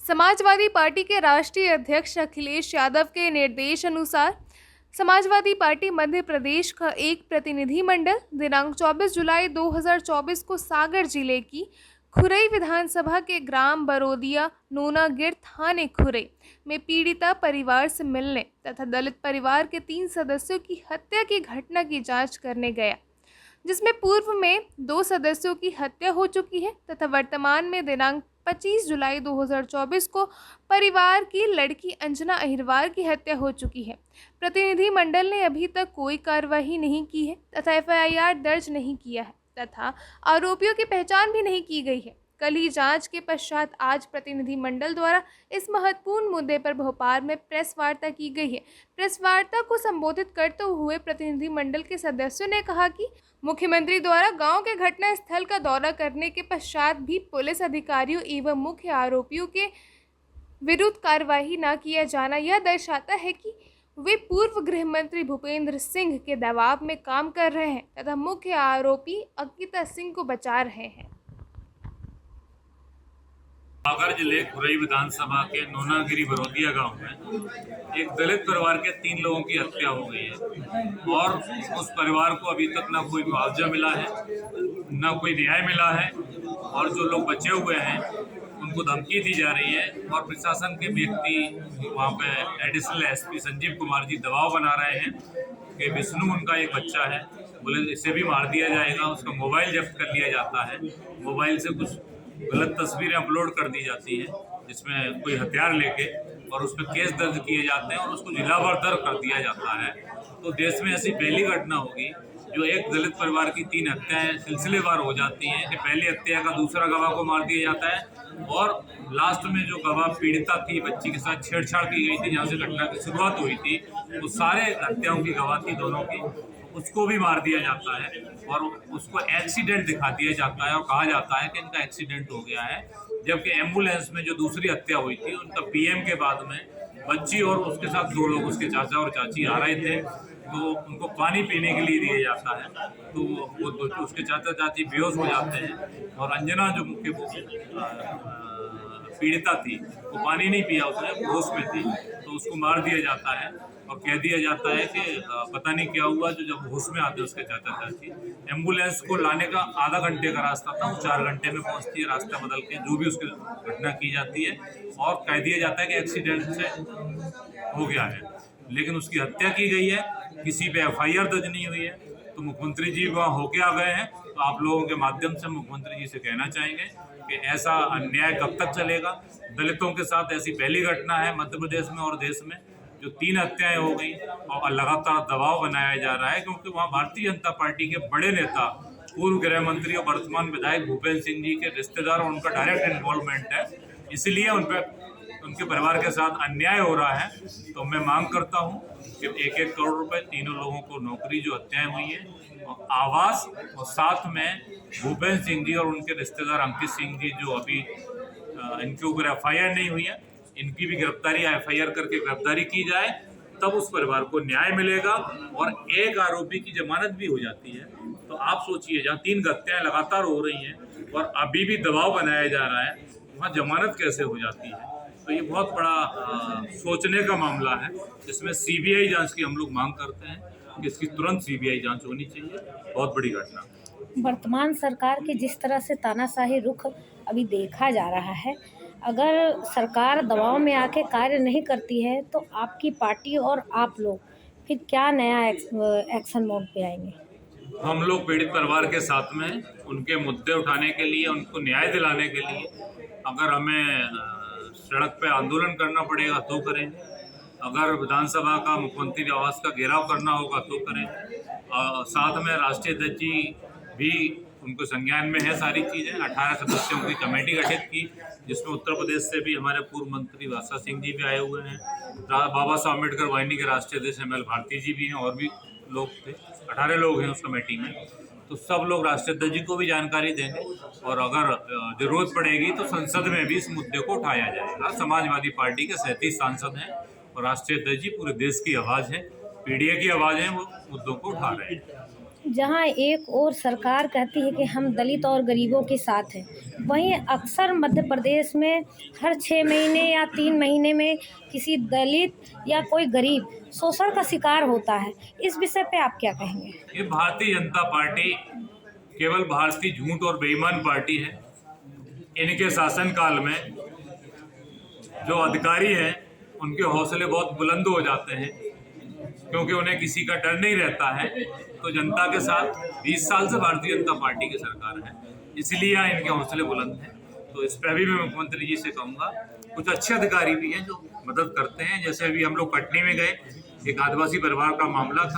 Samajwadi party के राष्ट्रीय अध्यक्ष अखिलेश यादव के निर्देश अनुसार समाजवादी पार्टी मध्य प्रदेश का एक प्रतिनिधिमंडल दिनांक 24 जुलाई 2024 को सागर जिले की खुरई विधानसभा के ग्राम बरोदिया नूनागिर थाने खुरई में पीड़िता परिवार से मिलने तथा दलित परिवार के 3 सदस्यों की हत्या की घटना की जांच करने गया, जिसमें पूर्व में 2 सदस्यों की हत्या हो चुकी है तथा वर्तमान में दिनांक 25 जुलाई 2024 को परिवार की लड़की अंजना अहिरवार की हत्या हो चुकी है। प्रतिनिधिमंडल ने अभी तक कोई कार्रवाई नहीं की है तथा एफआईआर दर्ज नहीं किया है तथा आरोपियों की पहचान भी नहीं की गई है। कल ही जांच के पश्चात आज प्रतिनिधिमंडल द्वारा इस महत्वपूर्ण मुद्दे पर भोपाल में प्रेस वार्ता की गई है। प्रेस वार्ता को संबोधित करते हुए प्रतिनिधिमंडल के सदस्यों ने कहा कि मुख्यमंत्री द्वारा गांव के घटना स्थल का दौरा करने के पश्चात भी पुलिस अधिकारियों एवं मुख्य आरोपियों के विरुद्ध कार्रवाई न किया जाना यह दर्शाता है कि वे पूर्व गृह मंत्री भूपेंद्र सिंह के दबाव में काम कर रहे हैं तथा मुख्य आरोपी अंकिता सिंह को बचा रहे हैं। सागर जिले खुरई विधानसभा के नूनागिरी बरोदिया गांव में एक दलित परिवार के 3 लोगों की हत्या हो गई है और उस परिवार को अभी तक ना कोई मुआवजा मिला है, ना कोई न्याय मिला है और जो लोग बचे हुए हैं उनको धमकी दी जा रही है और प्रशासन के व्यक्ति वहाँ पे एडिशनल एसपी संजीव कुमार जी दबाव बना रहे हैं कि विष्णु उनका एक बच्चा है, बोले इसे भी मार दिया जाएगा। उसका मोबाइल जब्त कर लिया जाता है, मोबाइल से कुछ गलत तस्वीरें अपलोड कर दी जाती है जिसमें कोई हथियार लेके और उस पर केस दर्ज किए जाते हैं और उसको जिलावार दर्ज कर दिया जाता है। तो देश में ऐसी पहली घटना होगी जो एक दलित परिवार की 3 हत्याएं सिलसिलेवार हो जाती हैं कि पहली हत्या का दूसरा गवाह को मार दिया जाता है और लास्ट में जो गवाह पीड़िता थी, बच्ची के साथ छेड़छाड़ की गई थी, जहाँ से घटना की शुरुआत हुई थी, वो सारे हत्याओं की गवाह थी दोनों की, उसको भी मार दिया जाता है और उसको एक्सीडेंट दिखा दिया जाता है और कहा जाता है कि इनका एक्सीडेंट हो गया है। जबकि एम्बुलेंस में जो दूसरी हत्या हुई थी उनका पीएम के बाद में बच्ची और उसके साथ 2 लोग उसके चाचा और चाची आ रहे थे, तो उनको पानी पीने के लिए दिया जाता है, तो वो उसके चाचा चाची बेहोश हो जाते हैं और अंजना जो मुख्य पीड़िता थी वो पानी नहीं पिया, उसने होश में थी, तो उसको मार दिया जाता है और कह दिया जाता है कि पता नहीं क्या हुआ, जो जब होश में आते उसके चाचा चाची एम्बुलेंस को लाने का आधा घंटे का रास्ता था, वो 4 घंटे में पहुंचती है रास्ता बदल के, जो भी उसकी घटना की जाती है और कह दिया जाता है कि एक्सीडेंट से हो गया है, लेकिन उसकी हत्या की गई है, किसी पे एफआईआर दर्ज नहीं हुई है। तो मुख्यमंत्री जी वहाँ होके आ गए हैं, तो आप लोगों के माध्यम से मुख्यमंत्री जी से कहना चाहेंगे कि ऐसा अन्याय कब तक चलेगा। दलितों के साथ ऐसी पहली घटना है मध्य प्रदेश में और देश में जो 3 हत्याएं हो गई और लगातार दबाव बनाया जा रहा है, क्योंकि वहाँ भारतीय जनता पार्टी के बड़े नेता पूर्व गृह मंत्री और वर्तमान विधायक भूपेंद्र सिंह जी के रिश्तेदार और उनका डायरेक्ट इन्वॉल्वमेंट है, इसलिए उन पर उनके परिवार के साथ अन्याय हो रहा है। तो मैं मांग करता हूं कि 1-1 करोड़ रुपए तीनों लोगों को नौकरी जो हत्याएं हुई है और आवास और साथ में भूपेंद्र सिंह जी और उनके रिश्तेदार अंकित सिंह जी जो अभी इनके ऊपर एफआईआर नहीं हुई है, इनकी भी गिरफ्तारी एफआईआर करके गिरफ्तारी की जाए, तब उस परिवार को न्याय मिलेगा और एक आरोपी की जमानत भी हो जाती है। तो आप सोचिए, जहाँ 3 हत्याएं लगातार हो रही हैं और अभी भी दबाव बनाया जा रहा है, वहाँ जमानत कैसे हो जाती है। तो ये बहुत बड़ा सोचने का मामला है, जिसमें सीबीआई जांच की हम लोग मांग करते हैं कि इसकी तुरंत सीबीआई जांच होनी चाहिए। बहुत बड़ी घटना। वर्तमान सरकार के जिस तरह से तानाशाही रुख अभी देखा जा रहा है, अगर सरकार दबाव में आके कार्य नहीं करती है तो आपकी पार्टी और आप लोग फिर क्या नया एक्शन मोड पे आएंगे? हम लोग पीड़ित परिवार के साथ में उनके मुद्दे उठाने के लिए, उनको न्याय दिलाने के लिए अगर हमें सड़क पे आंदोलन करना पड़ेगा तो करें, अगर विधानसभा का मुख्यमंत्री आवास का घेराव करना होगा तो करें। साथ में राष्ट्रीय अध्यक्ष जी भी उनको संज्ञान में है सारी चीज़ें। 18 सदस्यों की कमेटी गठित की, जिसमें उत्तर प्रदेश से भी हमारे पूर्व मंत्री वासा सिंह जी भी आए हुए हैं, बाबा साहब अम्बेडकर वाहिनी के राष्ट्रीय अध्यक्ष ML भारती जी भी हैं और भी लोग थे, 18 लोग हैं उस कमेटी में। तो सब लोग राष्ट्रीय अध्यक्ष जी को भी जानकारी देंगे और अगर जरूरत पड़ेगी तो संसद में भी इस मुद्दे को उठाया जाएगा। समाजवादी पार्टी के 37 सांसद हैं और राष्ट्रीय अध्यक्ष जी पूरे देश की आवाज़ है, पीडीए की आवाज़ है, वो मुद्दों को उठा रहे हैं। जहां एक और सरकार कहती है कि हम दलित और गरीबों के साथ हैं, वहीं अक्सर मध्य प्रदेश में हर 6 महीने या 3 महीने में किसी दलित या कोई गरीब शोषण का शिकार होता है। इस विषय पे आप क्या कहेंगे? ये भारतीय जनता पार्टी केवल भारतीय झूठ और बेईमान पार्टी है। इनके शासनकाल में जो अधिकारी हैं उनके हौसले बहुत बुलंद हो जाते हैं, क्योंकि उन्हें किसी का डर नहीं रहता है। तो जनता के साथ 20 साल से भारतीय जनता पार्टी की सरकार है, इसलिए यहाँ इनके हौसले बुलंद हैं। तो इस पर भी मैं मुख्यमंत्री जी से कहूँगा, कुछ अच्छे अधिकारी भी हैं जो मदद करते हैं। जैसे अभी हम लोग कटनी में गए, एक आदिवासी परिवार का मामला था,